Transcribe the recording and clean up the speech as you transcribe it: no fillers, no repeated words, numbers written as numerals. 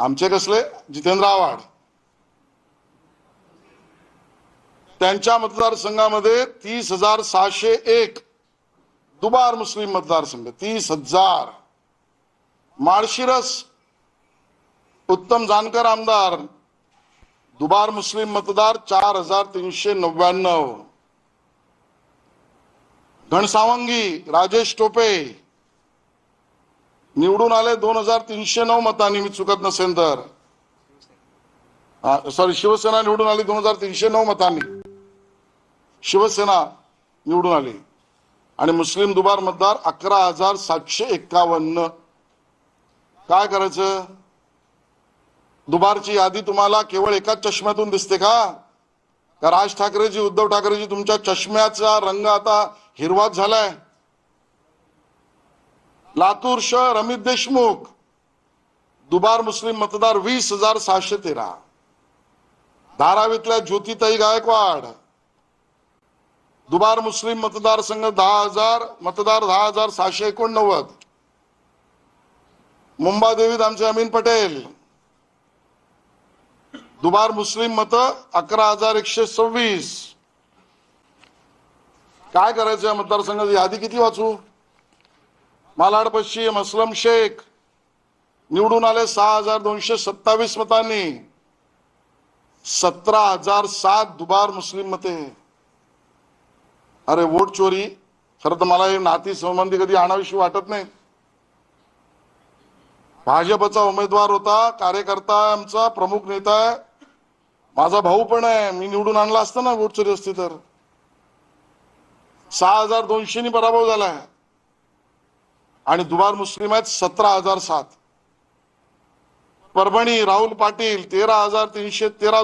आमचे कसले जितेंद्र आव्हाड, त्यांच्या मतदारसंघामध्ये 30,601 दुबार मुस्लिम मतदारसंघ, 30,000. माळशिरस उत्तम जानकर आमदार, दुबार मुस्लिम मतदार 4,399. घनसावंगी राजेश टोपे निवडून आले 2,309 मतांनी, मी चुकत नसेल तर. सॉरी, शिवसेना निवडून आली 2,309 मतांनी, शिवसेना निवडून आली. आणि मुस्लिम दुबार मतदार 11,751. काय करायचं? दुबारची यादी तुम्हाला केवळ एकाच चष्म्यातून दिसते का? राज ठाकरेजी, उद्धव ठाकरेजी, तुमच्या चष्म्याचा रंग आता हिरवाच झालाय. लातूर शहर अमित देशमुख, दुबार मुस्लिम मतदार 20,613. धारावीतल्या ज्योतिताई गायकवाड, दुबार मुस्लिम मतदारसंघ 10,000 मतदार, 10,689. मुंबादेवीत आमचे अमीन पटेल, दुबार मुस्लिम मत 11,126. काय करायचं या मतदारसंघाची यादी किती वाचू? मालाड पश्चिम असलम शेख निवडून आले 6,227 मतांनी, 17,007 दुबार मुस्लिम मते. अरे वोट चोरी. खरं तर मला हे नाती संबंधी कधी आणावीशी वाटत नाही. भाजपचा उमेदवार होता, कार्यकर्ता, आमचा प्रमुख नेता आहे, माझा भाऊ पण आहे. मी निवडून आणला असता ना वोट चोरी असती तर. 6,200 पराभव झालाय. आणि दुबार मुस्लिम आहेत 17,007. परभणी राहुल पाटील 13,313